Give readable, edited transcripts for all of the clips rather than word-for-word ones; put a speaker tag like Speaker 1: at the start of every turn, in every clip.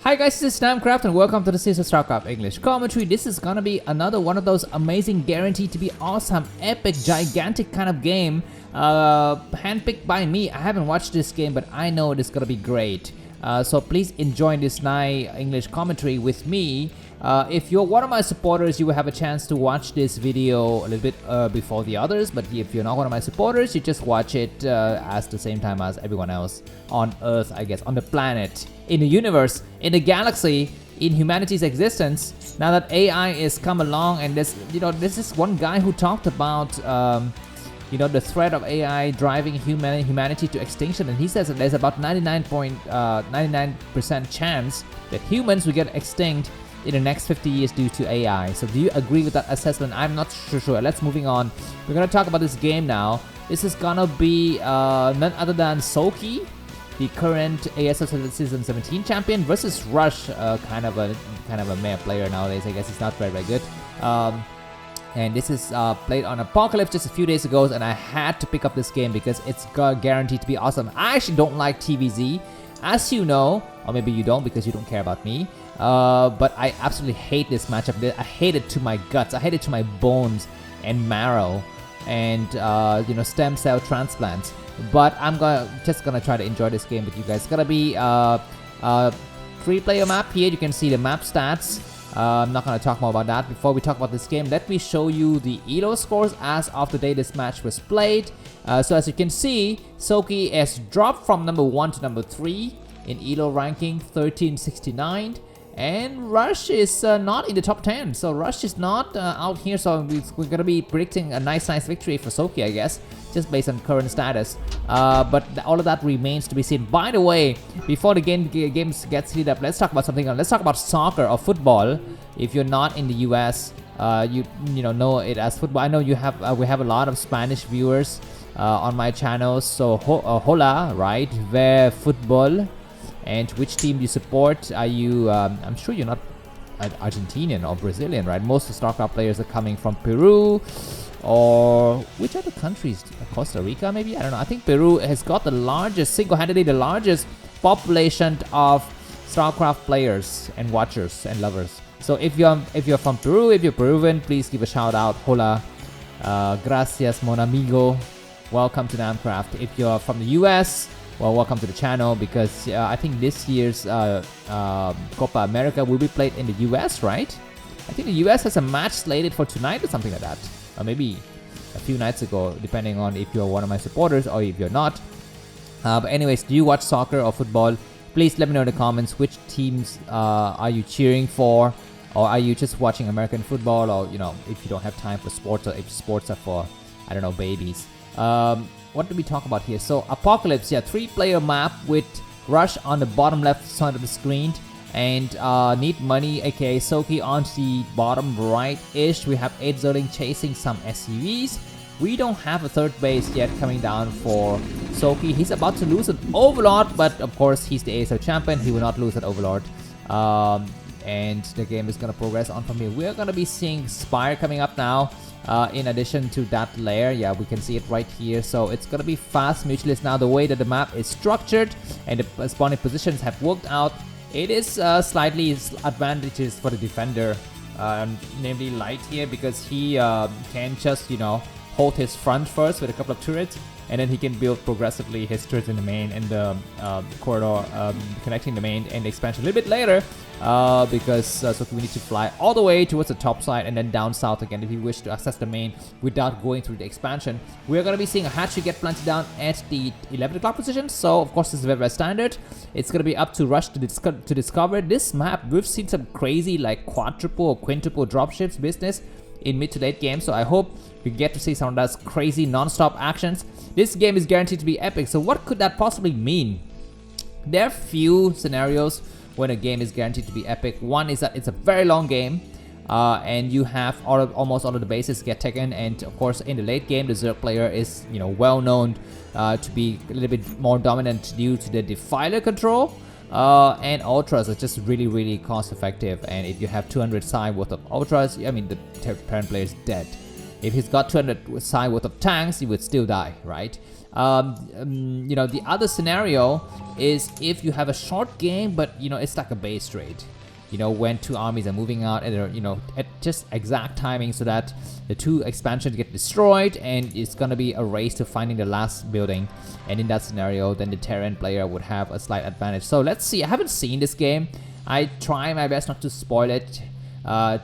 Speaker 1: Hi guys, this is Namcraft and welcome to the season Starcraft English commentary. This is gonna be another one of those amazing, guaranteed to be awesome, epic, gigantic kind of game handpicked by me. I haven't watched this game, but I know it is gonna be great. So please enjoy this nice English commentary with me. If you're one of my supporters, you will have a chance to watch this video a little bit before the others, but if you're not one of my supporters, you just watch it at the same time as everyone else on Earth, I guess, on the planet, in the universe, in the galaxy, in humanity's existence. Now that AI is come along, and this is one guy who talked about the threat of AI driving humanity to extinction, and he says that there's about 99.99% chance that humans will get extinct in the next 50 years due to AI. So do you agree with that assessment? I'm not sure. Let's moving on. We're gonna talk about this game now. This is gonna be none other than Soulkey, the current ASL Season 17 champion, versus Rush, kind of a meh player nowadays. I guess he's not very good. And this is played on Apocalypse just a few days ago, and I had to pick up this game because it's guaranteed to be awesome. I actually don't like TVZ, as you know, or maybe you don't because you don't care about me. But I absolutely hate this matchup. I hate it to my guts. I hate it to my bones and marrow, and stem cell transplants. But I'm just gonna try to enjoy this game with you guys. It's gonna be a 3-player map here. You can see the map stats. I'm not gonna talk more about that. Before we talk about this game, let me show you the ELO scores as of the day this match was played. So as you can see, Soulkey has dropped from number 1 to number 3 in ELO ranking, 1369. And Rush is not in the top 10, so Rush is not out here, so we're gonna be predicting a nice victory for Soulkey, I guess, just based on current status. But all of that remains to be seen. By the way, before the games gets heated up, let's talk about something else. Let's talk about soccer or football. If you're not in the US, you know it as football. I know you have we have a lot of Spanish viewers on my channel, so hola, right? Ver football. And which team do you support? Are you, I'm sure you're not Argentinian or Brazilian, right? Most of the Starcraft players are coming from Peru, or which other countries? Costa Rica, maybe? I don't know. I think Peru has got the largest, single-handedly the largest population of Starcraft players and watchers and lovers. So if you're from Peru, if you're Peruvian, please give a shout out. Hola, gracias, mon amigo. Welcome to Namcraft. If you're from the US, well, welcome to the channel, because I think this year's Copa America will be played in the US, right? I think the US has a match slated for tonight or something like that, or maybe a few nights ago, depending on if you're one of my supporters or if you're not. But anyways, do you watch soccer or football? Please let me know in the comments which teams are you cheering for, or are you just watching American football, or if you don't have time for sports, or if sports are for, I don't know, babies. What did we talk about here? So Apocalypse, yeah, 3-player map with Rush on the bottom left side of the screen, and Need Money, aka Soulkey, on the bottom right-ish. We have 8 Zerling chasing some SUVs. We don't have a third base yet coming down for Soulkey. He's about to lose an Overlord, but of course he's the ASL champion. He will not lose that Overlord. And the game is gonna progress on from here. We're gonna be seeing Spire coming up now. In addition to that layer, yeah, we can see it right here. So it's gonna be fast mutualist now. The way that the map is structured and the spawning positions have worked out, it is slightly advantageous for the defender, namely Light here, because he can just hold his front first with a couple of turrets, and then he can build progressively his turrets in the main and the corridor connecting the main and the expansion a little bit later, because so we need to fly all the way towards the top side and then down south again if you wish to access the main without going through the expansion. We're going to be seeing a hatchery get planted down at the 11 o'clock position, so of course this is very standard. It's going to be up to Rush to discover this map. We've seen some crazy like quadruple or quintuple dropships business in mid to late game, so I hope we get to see some of those crazy non-stop actions. This game is guaranteed to be epic, so what could that possibly mean? There are few scenarios when a game is guaranteed to be epic. One is that it's a very long game, and you have almost all of the bases get taken, and of course in the late game the Zerg player is well known to be a little bit more dominant due to the Defiler control. And Ultras are just really cost effective, and if you have 200 Psi worth of Ultras, I mean the parent player is dead. If he's got 200 Psi worth of tanks, he would still die, right? You know, the other scenario is if you have a short game, but you know, it's like a base trade. You know, when two armies are moving out and they're, you know, at just exact timing so that the two expansions get destroyed and it's gonna be a race to finding the last building. And in that scenario, then the Terran player would have a slight advantage. So let's see. I haven't seen this game. I try my best not to spoil it,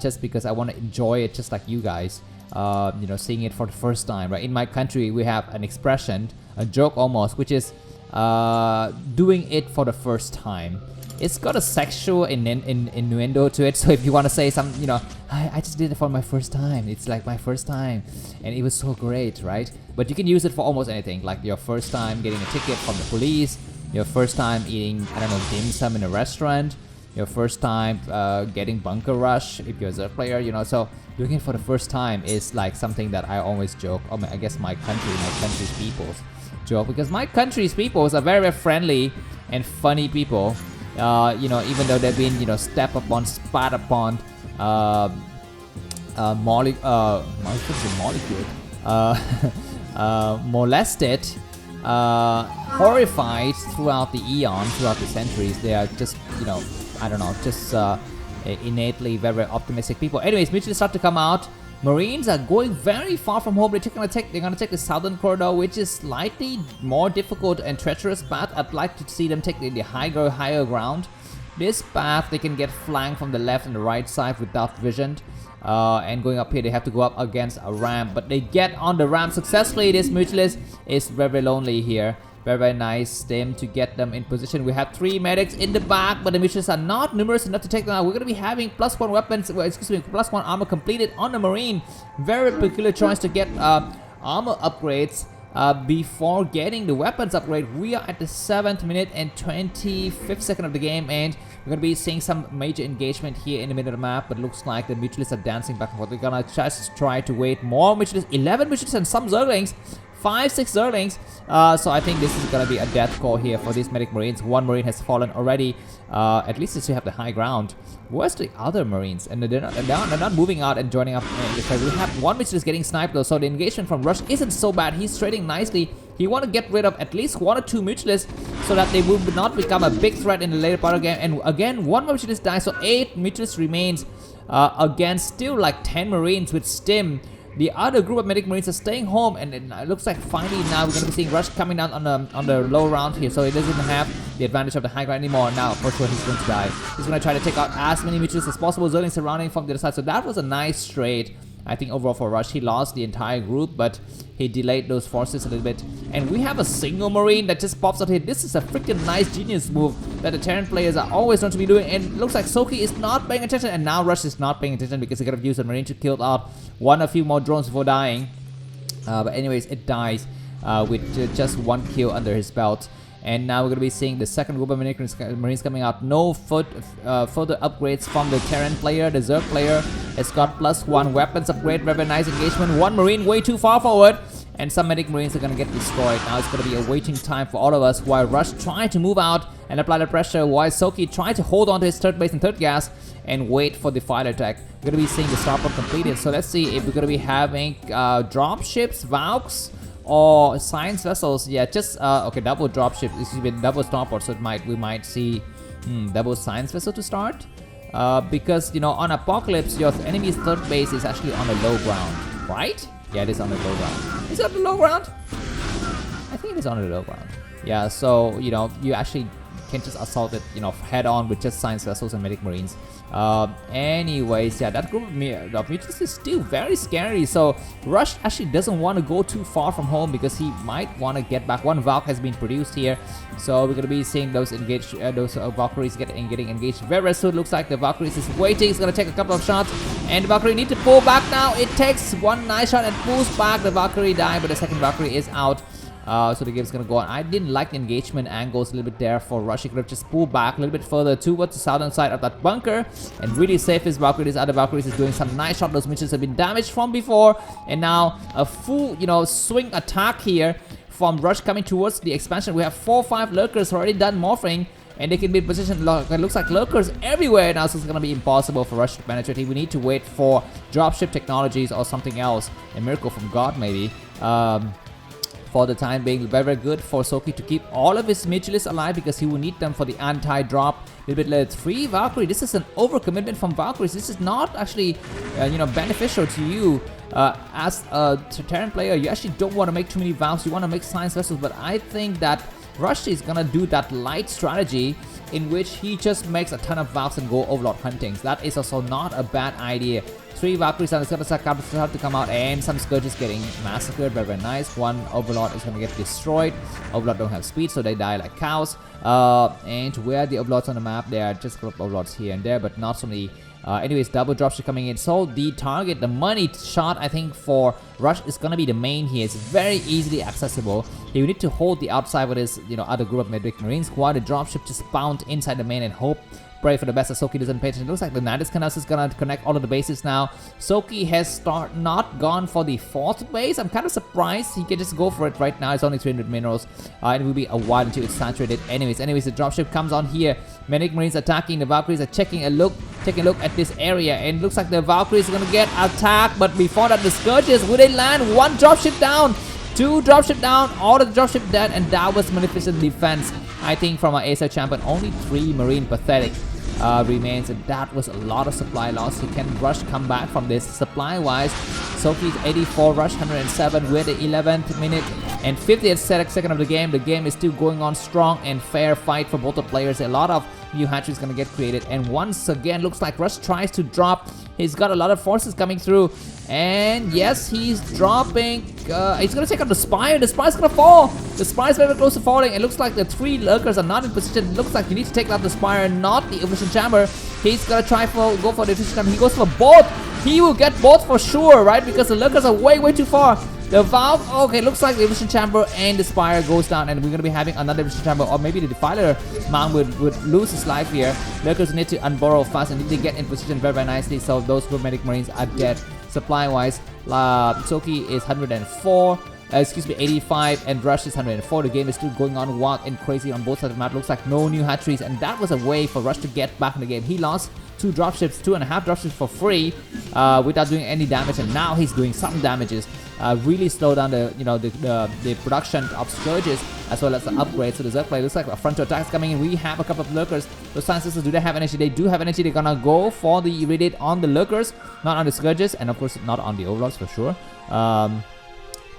Speaker 1: just because I want to enjoy it just like you guys. You know, seeing it for the first time, right? In my country, we have an expression, a joke almost, which is doing it for the first time. It's got a sexual innuendo to it, so if you want to say something, you know, I just did it for my first time. It's like my first time, and it was so great, right? But you can use it for almost anything, like your first time getting a ticket from the police, your first time eating, I don't know, dim sum in a restaurant, your first time getting bunker rush if you're a Zelle player, you know. So doing it for the first time is like something that I always joke. Oh, I guess my country's people's joke, because my country's peoples are very, very friendly and funny people. You know, even though they've been, you know, spat upon, molested, horrified throughout the eons, throughout the centuries. They are just, you know, I don't know, just innately very, very optimistic people. Anyways, mutually start to come out. Marines are going very far from home. They're gonna take the southern corridor, which is slightly more difficult and treacherous path. I'd like to see them take the higher ground. This path, they can get flanked from the left and the right side without vision. And going up here, they have to go up against a ramp, but they get on the ramp successfully. This mutualist is very, very lonely here. Very, very nice them to get them in position. We have 3 medics in the back, but the mutualists are not numerous enough to take them out. We're going to be having +1 weapons, well, excuse me, +1 armor completed on the Marine. Very peculiar choice to get armor upgrades before getting the weapons upgrade. We are at the 7th minute and 25th second of the game, and we're going to be seeing some major engagement here in the middle of the map, but looks like the mutualists are dancing back and forth. We're going to just try to wait more mutualists, 11 mutualists and some Zerglings. 5, 6 Zerglings, so I think this is gonna be a death call here for these medic Marines. 1 Marine has fallen already. At least they have the high ground. Where's the other Marines? And they're not moving out and joining up. We have 1 which is getting sniped though, so the engagement from Rush isn't so bad. He's trading nicely. He want to get rid of at least 1 or 2 mutualists so that they will not become a big threat in the later part of the game. And again, 1 mutualist dies, so 8 mutualists remains against still like 10 Marines with Stim. The other group of medic Marines are staying home, and it looks like finally now we're going to be seeing Rush coming down on the low round here, so he doesn't have the advantage of the high ground anymore. Now, for sure, he's going to die. He's going to try to take out as many mutualists as possible, Zerling surrounding from the other side. So that was a nice trade. I think overall for Rush, he lost the entire group, but he delayed those forces a little bit. And we have a single Marine that just pops out here. This is a freaking nice genius move that the Terran players are always known to be doing. And it looks like Soulkey is not paying attention, and now Rush is not paying attention because he could have used a Marine to kill out a few more drones before dying. But anyways, it dies with just 1 kill under his belt. And now we're going to be seeing the second group of Marines coming out. No further upgrades from the Terran player. The Zerg player has got +1 weapons upgrade. Very nice engagement. 1 Marine way too far forward. And some medic Marines are going to get destroyed. Now it's going to be a waiting time for all of us while Rush trying to move out and apply the pressure, while Soulkey trying to hold on to his 3rd base and 3rd gas and wait for the fighter attack. We're going to be seeing the starport completed. So let's see if we're going to be having drop ships, Valks, or science vessels. Yeah, just okay, double dropship. This is with double starport, so we might see double science vessel to start. Because you know, on Apocalypse, your enemy's 3rd base is actually on the low ground, right? Yeah, it is on the low ground. Is it on the low ground? I think it is on the low ground. Yeah, so you know, you actually can just assault it, you know, head on with just science vessels and medic Marines. Anyways, yeah, that group of mutants is still very scary. So Rush actually doesn't want to go too far from home because he might want to get back. 1 Valk has been produced here, so we're gonna be seeing those engaged, those Valkyries getting engaged very soon. Looks like the Valkyries is waiting. It's gonna take a couple of shots, and the Valkyrie need to pull back now. It takes 1 nice shot and pulls back. The Valkyrie died, but the second Valkyrie is out. So the game's gonna go on. I didn't like the engagement angles a little bit there for Rush. He could have just pulled back a little bit further towards the southern side of that bunker and really save his Valkyrie. This other Valkyries is doing some nice shots. Those missions have been damaged from before, and now a full, you know, swing attack here from Rush coming towards the expansion. We have 4 or 5 lurkers already done morphing, and they can be in position. It looks like lurkers everywhere now, so it's gonna be impossible for Rush to penetrate. We need to wait for dropship technologies or something else, a miracle from God maybe. for the time being. Very, very good for Soulkey to keep all of his mutualists alive because he will need them for the anti-drop. A little bit later, 3 Valkyrie. This is an overcommitment from Valkyries. This is not actually, beneficial to you as a Terran player. You actually don't want to make too many valves. You want to make science vessels, but I think that Rush is gonna do that light strategy in which he just makes a ton of valves and go overlord hunting. That is also not a bad idea. 3 Valkyries are going to start to come out, and some Scourges getting massacred. Very, very nice. 1 Overlord is going to get destroyed. Overlord don't have speed, so they die like cows. And where are the Overlords on the map? There are just a couple of Overlords here and there, but not so many. Anyways, double dropship coming in. So the target, the money shot, I think for Rush is gonna be the main here. It's very easily accessible. He will need to hold the outside with his, other group of Medic Marines. While the dropship just bound inside the main and hope, pray for the best that Soulkey doesn't pay attention. It looks like the Nidus Canals is gonna connect all of the bases now. Soulkey has not gone for the 4th base. I'm kind of surprised he can just go for it right now. It's only 300 minerals. It will be a while until it's saturated. Anyways, the dropship comes on here. Medic Marines attacking. The Valkyries are taking a look at this area, and it looks like the Valkyries are gonna get attacked. But before that, the Scourges, will they land? 1 dropship down, 2 dropship down, all of the dropship dead, and that was magnificent defense. I think from our ASL champion, only 3 Marine pathetic remains, and that was a lot of supply loss. He can Rush come back from this supply wise. Soulkey's 84, Rush 107 with the 11th minute and 50th second of the game. The game is still going on strong and fair fight for both the players. A lot of new hatcheries gonna get created, and once again looks like Rush tries to drop. He's got a lot of forces coming through, and yes, he's dropping. He's gonna take out the Spire. The Spire's gonna fall. The Spire's very close to falling. It looks like the 3 lurkers are not in position. It looks like you need to take out the Spire, not the efficient chamber. He's gonna go for the efficient chamber. He goes for both. He will get both for sure, right? Because the lurkers are way too far. The valve, okay, looks like the efficient chamber and the Spire goes down, and we're gonna be having another efficient chamber, or maybe the Defiler Mount would lose his life here. Lurkers need to unburrow fast and need to get in position very nicely, so those group Medic Marines are dead. Supply wise, Soulkey is 104. 85, and Rush is 104. The game is still going on wild and crazy on both sides of the map. Looks like no new hatcheries, and that was a way for Rush to get back in the game. He lost 2 dropships, 2.5 dropships for free, without doing any damage, and now he's doing some damages. Really slow down the production of Scourges as well as the upgrades. So the Zelle play looks like a frontal attack is coming in. We have a couple of lurkers. Those Science Sisters, do they have energy? They do have energy. They're gonna go for the Irradiate on the lurkers, not on the Scourges, and of course not on the Overlords for sure.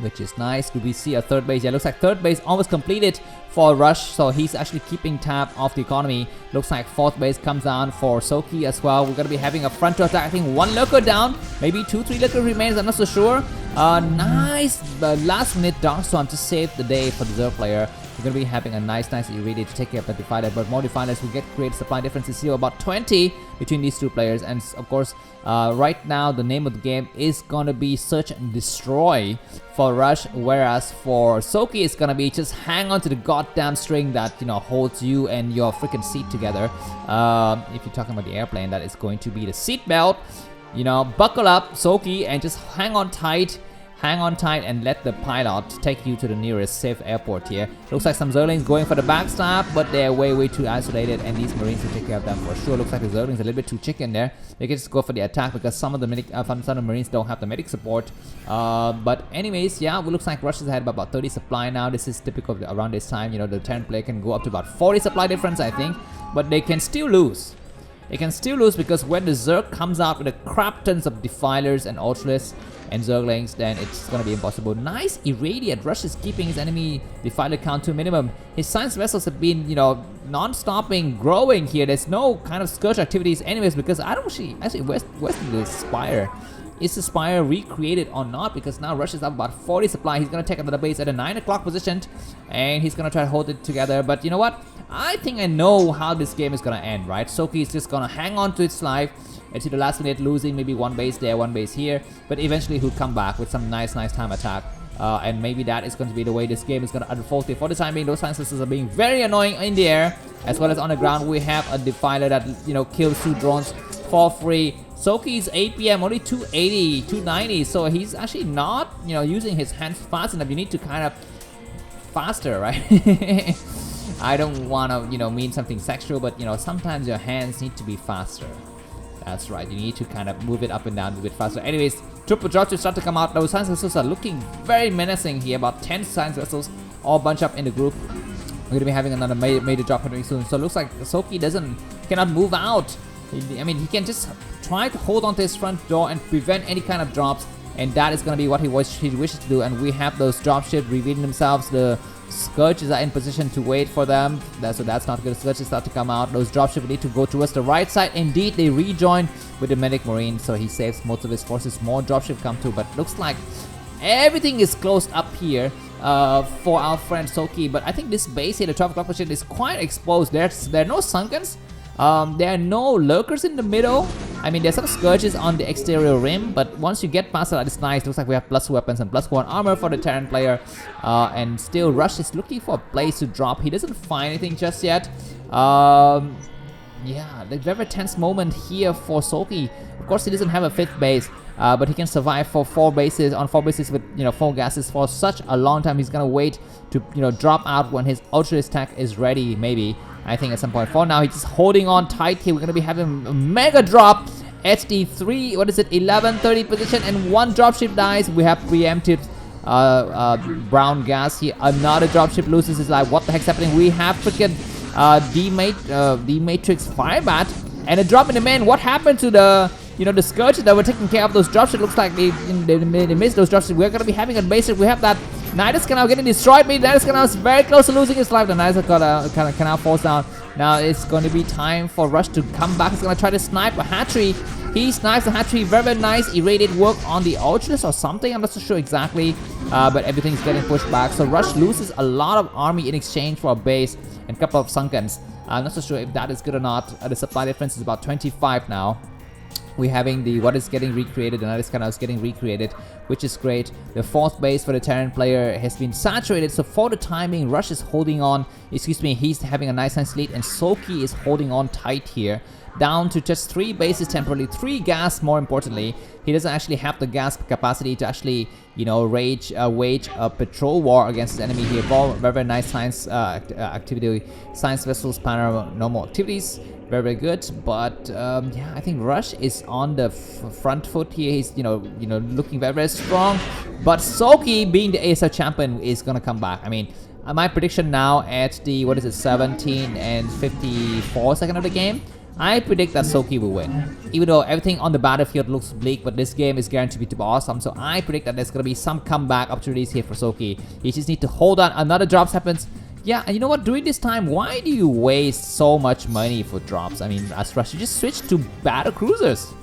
Speaker 1: Which is nice. Do we see a 3rd base? Yeah, looks like 3rd base almost completed for Rush, so he's actually keeping tab of the economy. Looks like 4th base comes down for Soulkey as well. We're gonna be having a frontal attack. I think 1 lurker down, maybe 2-3 lurker remains, I'm not so sure. Nice last minute Dark Storm to save the day for the Zelle player. We're going to be having a nice Irradiate to take care of the Defiler, but more Defilers will get create supply differences here, about 20 between these 2 players. And of course, right now the name of the game is going to be Search and Destroy for Rush, whereas for Soulkey it's going to be just hang on to the goddamn string that holds you and your freaking seat together. If you're talking about the airplane, that is going to be the seat belt. Buckle up, Soulkey, and just hang on tight and let the pilot take you to the nearest safe airport here. Looks like some Zerlings going for the backstab, but they're way too isolated, and these Marines will take care of them for sure. Looks like the Zerlings are a little bit too chicken there. They can just go for the attack because some of the Marines don't have the medic support. But anyways, yeah, it looks like Rush is ahead by about 30 supply now. This is typical of around this time. The Terran player can go up to about 40 supply difference, I think, but they can still lose. They can still lose because when the Zerg comes out with a crap tons of Defilers and Ultralists and Zerglings, then it's gonna be impossible. Nice Irradiate. Rush is keeping his enemy Defiler count to a minimum. His Science Vessels have been, non-stopping growing here. There's no kind of Scourge activities anyways, because I don't actually where's the Spire? Is the Spire recreated or not? Because now Rush is up about 40 supply. He's gonna take another base at a 9 o'clock position, and he's gonna try to hold it together. But you know what? I think I know how this game is gonna end, right? Soulkey is just gonna hang on to its life until the last minute, losing maybe 1 base there, 1 base here, but eventually he'll come back with some nice time attack. And maybe that is going to be the way this game is going to unfold. For the time being, those Science Sisters are being very annoying in the air as well as on the ground. We have a Defiler that kills 2 drones for free. Soulkey's APM only 280, 290, so he's actually not using his hands fast enough. You need to kind of faster, right? I don't want to mean something sexual, but sometimes your hands need to be faster. That's right, you need to kind of move it up and down a bit faster. Anyways, Triple dropships start to come out. Those science vessels are looking very menacing here. About 10 science vessels all bunch up in the group. We're going to be having another major drop coming soon. So it looks like Soulkey cannot move out. I mean, he can just try to hold on to his front door and prevent any kind of drops. And that is going to be what he wishes to do. And we have those dropships revealing themselves. The Scourges are in position to wait for them. So that's not good. Scourges start to come out. Those dropships need to go towards the right side. Indeed, they rejoin with the Medic Marine. So he saves most of his forces. More dropships come too. But looks like everything is closed up here for our friend Soulkey. But I think this base here, the 12 o'clock position, is quite exposed. There are no Sunkens. There are no lurkers in the middle. I mean, there's some Scourges on the exterior rim, but once you get past that, it's nice. Looks like we have plus weapons and plus 1 armor for the Terran player. And still, Rush is looking for a place to drop. He doesn't find anything just yet. Yeah, the very tense moment here for Soulkey. Of course, he doesn't have a 5th base, but he can survive for 4 bases with 4 gases for such a long time. He's gonna wait to drop out when his ultra attack is ready, maybe. I think at some point. For now, he's just holding on tight here. We're gonna be having a mega drop at the 11:30 position, and 1 dropship dies. We have preempted brown gas here. Another dropship loses his life. What the heck's happening? We have freaking the Matrix Firebat and a drop in the main. What happened to the the Scourges that were taking care of those dropships? Looks like they missed those dropships. We're gonna be having a basic. We have that Nidus Canal getting destroyed. Nidus Canal is very close to losing his life. The Nidus Canal falls down. Now it's going to be time for Rush to come back. He's going to try to snipe a hatchery. He snipes a hatchery. Very, very nice. Irradiated work on the Ultras or something. I'm not so sure exactly. But everything's getting pushed back. So Rush loses a lot of army in exchange for a base and a couple of Sunkens. I'm not so sure if that is good or not. The supply difference is about 25 now. We're having the what is getting recreated, and that is kind of getting recreated, which is great. The 4th base for the Terran player has been saturated, so for the timing, Rush is holding on. Excuse me, he's having a nice lead, and Soulkey is holding on tight here, down to just 3 bases temporarily, 3 gas. More importantly, he doesn't actually have the gas capacity to actually wage a patrol war against his enemy here. Very, very nice science activity, science vessels, paranormal activities. Very, very good, but yeah, I think Rush is on the front foot here. He's looking very, very strong, but Soulkey, being the ASL champion, is gonna come back. I mean, my prediction now at the 17 and 54 second of the game, I predict that Soulkey will win. Even though everything on the battlefield looks bleak, but this game is guaranteed to be awesome, so I predict that there's gonna be some comeback opportunities here for Soulkey. He just need to hold on. Another drops happens. Yeah, and you know what? During this time, why do you waste so much money for drops? I mean, as Rush, you just switch to battle cruisers.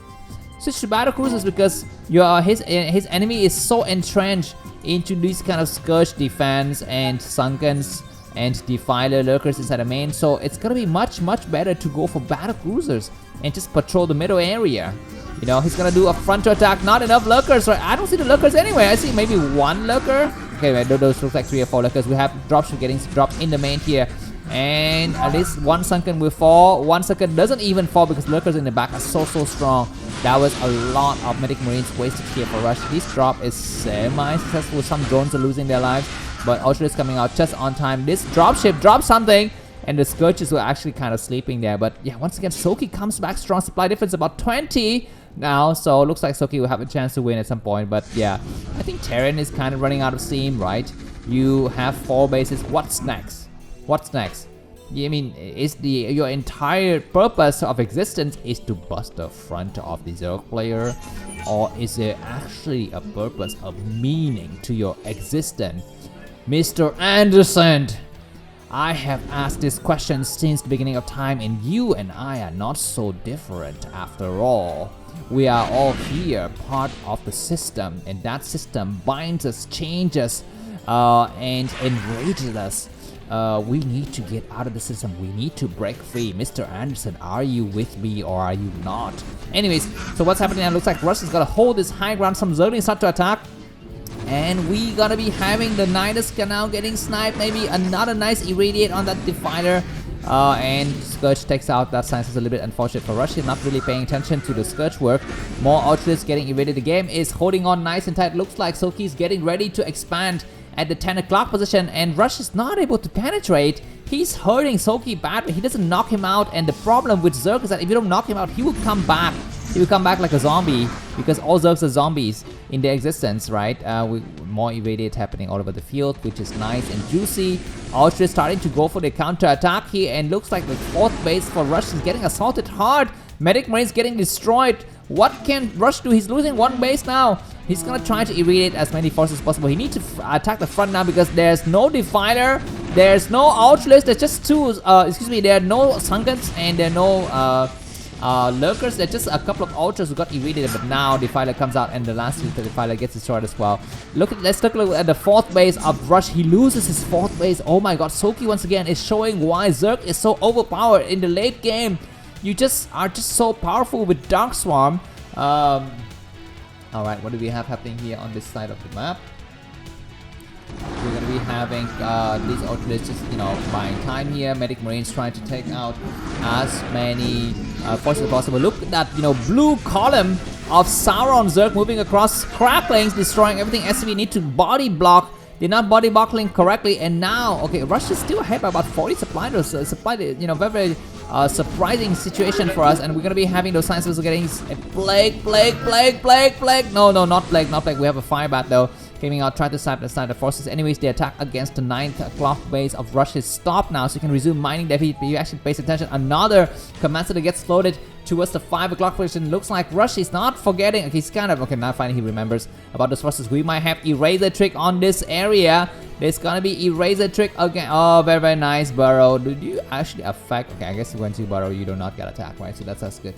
Speaker 1: Switch to battle cruisers because his enemy is so entrenched into these kind of Scourge defense and Sunkens and Defiler lurkers inside the main. So it's gonna be much better to go for battle cruisers and just patrol the middle area. He's gonna do a frontal attack. Not enough lurkers, right? I don't see the lurkers anyway. I see maybe 1 lurker. Okay, those look like 3 or 4 lurkers. We have dropship getting dropped in the main here. And at least 1 Sunken will fall. 1 Sunken doesn't even fall because lurkers in the back are so strong. That was a lot of Medic Marines wasted here for Rush. This drop is semi-successful. Some drones are losing their lives, but Ultra is coming out just on time. This dropship drops something, and the Scourges were actually kind of sleeping there. But yeah, once again, Soulkey comes back strong. Supply difference about 20 now, so it looks like Soulkey will have a chance to win at some point. But yeah, I think Terran is kind of running out of steam, right? You have 4 bases. What's next? What's next? I mean, is your entire purpose of existence is to bust the front of the Zerg player, or is there actually a purpose of meaning to your existence, Mr. Anderson? I have asked this question since the beginning of time, and you and I are not so different after all. We are all here, part of the system, and that system binds us, changes, and enrages us. We need to get out of the system. We need to break free. Mr. Anderson, are you with me or are you not? Anyways, so what's happening now? Looks like Rush is gonna hold this high ground. Some Zerglings start to attack. And we gonna be having the Nidus Canal getting sniped. Maybe another nice irradiate on that Defiler. And Scourge takes out that science. Is a little bit unfortunate for Rush. He's not really paying attention to the Scourge work. More Ultras getting irradiated. The game is holding on nice and tight. Looks like Soulkey is getting ready to expand at the 10 o'clock position, and Rush is not able to penetrate. He's hurting Soulkey badly. He doesn't knock him out, and the problem with Zerg is that if you don't knock him out, he will come back. He will come back like a zombie, because all Zergs are zombies. in their existence, right? With more irradiate happening all over the field, which is nice and juicy. Ultra is starting to go for the counter attack here, and looks like the 4th base for Rush is getting assaulted hard. Medic Marine's getting destroyed. What can Rush do? He's losing 1 base now. He's gonna try to irradiate as many forces as possible. He needs to attack the front now because there's no Defiler, there's no Ultras, there's just 2, there are no Sunkens and there are no Lurkers. There's just a couple of Ultras who got irradiated, but now Defiler comes out and the last Defiler gets destroyed as well. Let's take a look at the 4th base of Rush. He loses his 4th base. Oh my god, Soulkey once again is showing why Zerg is so overpowered in the late game. You just are so powerful with Dark Swarm. Alright, what do we have happening here on this side of the map? We're gonna be having these Ultras just, buying time here. Medic Marines trying to take out as many forces as possible. Look at that, blue column of Sauron Zerg moving across cracklings, destroying everything. SV need to body block. They're not body blocking correctly, and now, okay, Russia is still ahead by about 40 supply. Very surprising situation for us, and we're gonna be having those science vessels getting a plague. No, not plague. We have a fire bat though. Coming out, try to side the forces. Anyways, the attack against the 9th clock base of Rush is stopped now, so you can resume mining there. If you actually pay attention, another command center gets floated towards the 5 o'clock position. Looks like Rush is not forgetting. Okay, he's kind of, okay, now finally he remembers about those forces. We might have Eraser Trick on this area. There's gonna be Eraser Trick again. Oh, very nice, Burrow. Did you actually affect? Okay, I guess when you Burrow, you do not get attacked, right? So that's good.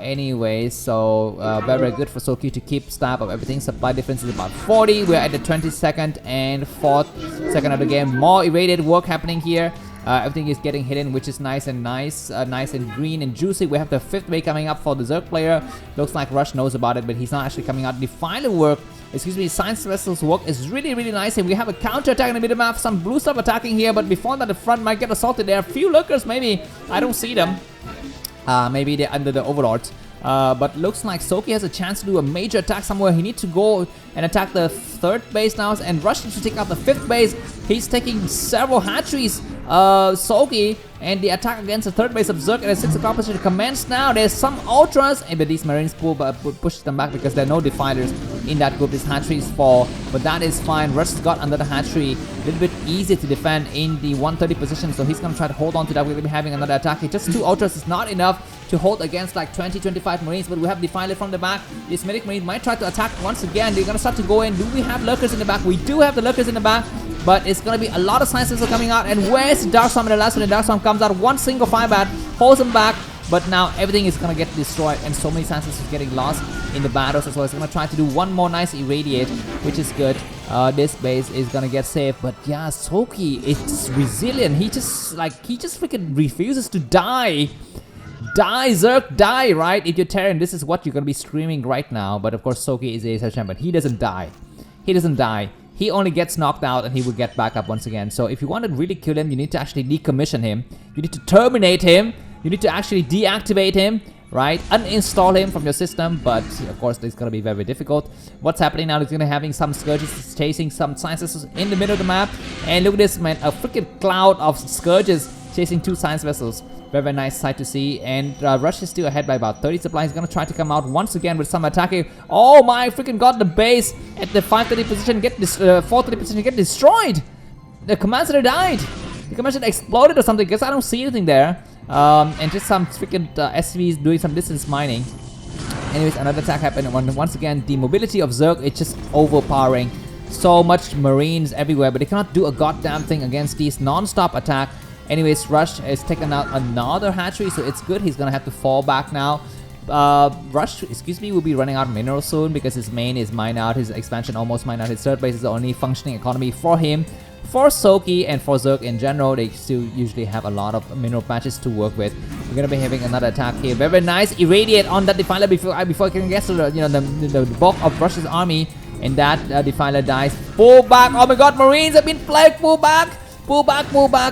Speaker 1: Anyway, so very good for Soulkey to keep stab of everything. Supply difference is about 40. We're at the 22nd and 4th second of the game. More irradiated work happening here. Everything is getting hidden, which is nice and green and juicy. We have the 5th wave coming up for the Zerg player. Looks like Rush knows about it, but he's not actually coming out. Defiler work, Science Vessel's work is really nice, and we have a counter attack in the middle map. Some blue stuff attacking here, but before that, the front might get assaulted. There are a few Lurkers, maybe. I don't see them. Maybe they're under the Overlords. But looks like Soulkey has a chance to do a major attack somewhere. He needs to go and attack the 3rd base now, and Rush needs to take out the 5th base. He's taking several hatcheries, Soulkey, and the attack against the 3rd base of Zerg at a 6 o'clock position commence now. There's some Ultras, but these Marines push them back because there are no Defilers in that group. These hatcheries fall, but that is fine. Rush got under the hatchery. A little bit easier to defend in the 130 position, so he's gonna try to hold on to that. We're gonna be having another attack. Just 2 Ultras is not enough to hold against like 20-25 Marines, but we have Defiler from the back. This Medic Marine might try to attack once again. They're gonna start to go in. Do we have Lurkers in the back? We do have the Lurkers in the back, but it's gonna be a lot of sciences are coming out. And where's Dark Storm in the last one? The Dark Storm comes out, one single fire bat, holds him back, but now everything is gonna get destroyed, and so many sciences is getting lost in the battles as well. It's gonna try to do one more nice irradiate, which is good. This base is gonna get saved, but yeah, Soulkey is resilient. He just freaking refuses to die. Die, Zerg, die, right? If you're Terran, this is what you're gonna be screaming right now. But of course, Soulkey is a champion, but he doesn't die. He doesn't die. He only gets knocked out and he will get back up once again. So if you want to really kill him, you need to actually decommission him. You need to terminate him. You need to actually deactivate him, right? Uninstall him from your system. But of course, it's gonna be very difficult. What's happening now is gonna having some Scourges chasing some sciences in the middle of the map. And look at this, man, a freaking cloud of Scourges chasing 2 science vessels. Very nice sight to see, and Rush is still ahead by about 30 supplies. He's gonna try to come out once again with some attacking. Oh my freaking god, the base at the 530 position get this 430 position get destroyed. The command center died. The command center exploded or something, because I don't see anything there. And just some freaking SVs doing some distance mining. Anyways, another attack happened. Once again, the mobility of Zerg is just overpowering. So much Marines everywhere, but they cannot do a goddamn thing against these non-stop attack. Anyways, Rush has taken out another hatchery, so it's good. He's gonna have to fall back now. Rush, will be running out of minerals soon because his main is mined out. His expansion almost mined out. His 3rd base is the only functioning economy for him. For Soulkey and for Zerg in general, they still usually have a lot of mineral patches to work with. We're gonna be having another attack here. Very nice irradiate on that Defiler before I can get to the bulk of Rush's army, and that Defiler dies. Pull back! Oh my god, Marines have been plagued! Pull back! Pull back,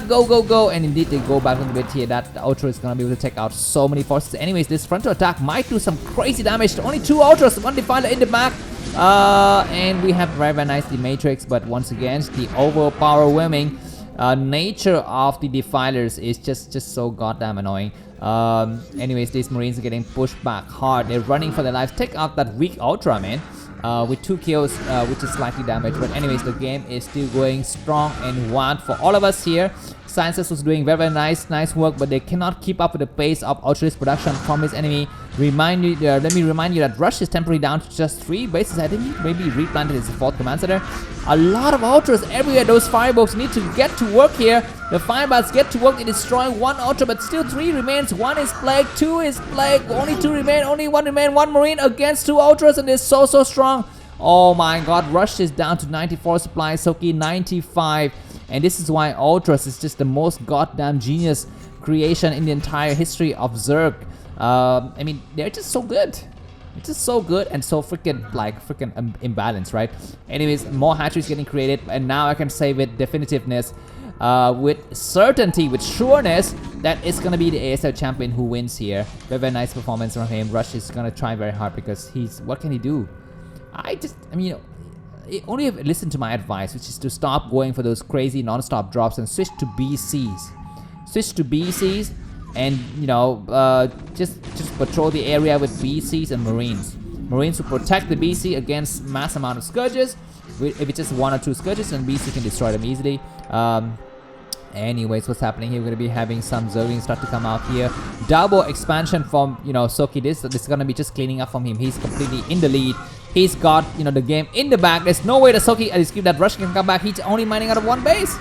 Speaker 1: go, and indeed they go back a little bit here. That Ultra is gonna be able to take out so many forces. Anyways, this frontal attack might do some crazy damage. Only 2 Ultras, 1 Defiler in the back. And we have very nice the Matrix, but once again, the overpowerwhelming nature of the Defilers is just so goddamn annoying. Anyways, these Marines are getting pushed back hard. They're running for their lives. Take out that weak Ultra, man. With 2 kills, which is slightly damaged. But anyways, the game is still going strong and wild for all of us here. Sciences was doing very nice work, but they cannot keep up with the pace of Ultra's production from his enemy. Let me remind you that Rush is temporarily down to just 3 bases. I think he maybe replanted his 4th command center. A lot of Ultras everywhere. Those Fireboats need to get to work here. The Firebats get to work. They destroy 1 Ultra, but still 3 remains. 1 is Plague, 2 is Plague. Only 2 remain. Only 1 remain. 1 Marine against 2 Ultras, and they're so strong. Oh my god, Rush is down to 94 supply, Soulkey 95. And this is why Ultras is just the most goddamn genius creation in the entire history of Zerg. I mean, they're just so good. It's just so good and so freaking imbalanced, right? Anyways, more hatcheries getting created, and now I can say with definitiveness, with certainty, with sureness, that it's gonna be the ASL champion who wins here. Very nice performance from him. Rush is gonna try very hard because what can he do? I mean, only have listened to my advice, which is to stop going for those crazy non-stop drops and switch to BCs. Switch to BCs and, you know, just patrol the area with BCs and Marines. Marines will protect the BC against mass amount of Scourges. If it's just 1 or 2 Scourges, then BC can destroy them easily. Anyways, what's happening here? We're gonna be having some Zerglings start to come out here. Double expansion from, you know, Soulkey. This is gonna be just cleaning up from him. He's completely in the lead. He's got, you know, the game in the back. There's no way that Soulkey, that Rush can come back. He's only mining out of 1 base.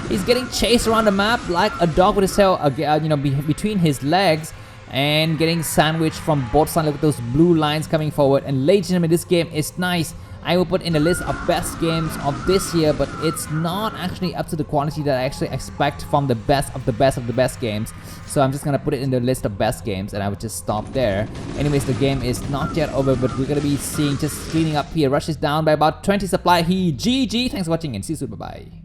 Speaker 1: He's getting chased around the map like a dog with his tail, you know, between his legs, and getting sandwiched from both sides. Look at those blue lines coming forward. And ladies and gentlemen, this game is nice. I will put in a list of best games of this year, but it's not actually up to the quality that I actually expect from the best of the best games. So I'm just gonna put it in the list of best games, and I would just stop there. Anyways, the game is not yet over, but we're gonna be seeing just cleaning up here. Rush is down by about 20 supply. GG. Thanks for watching and see you soon. Bye bye.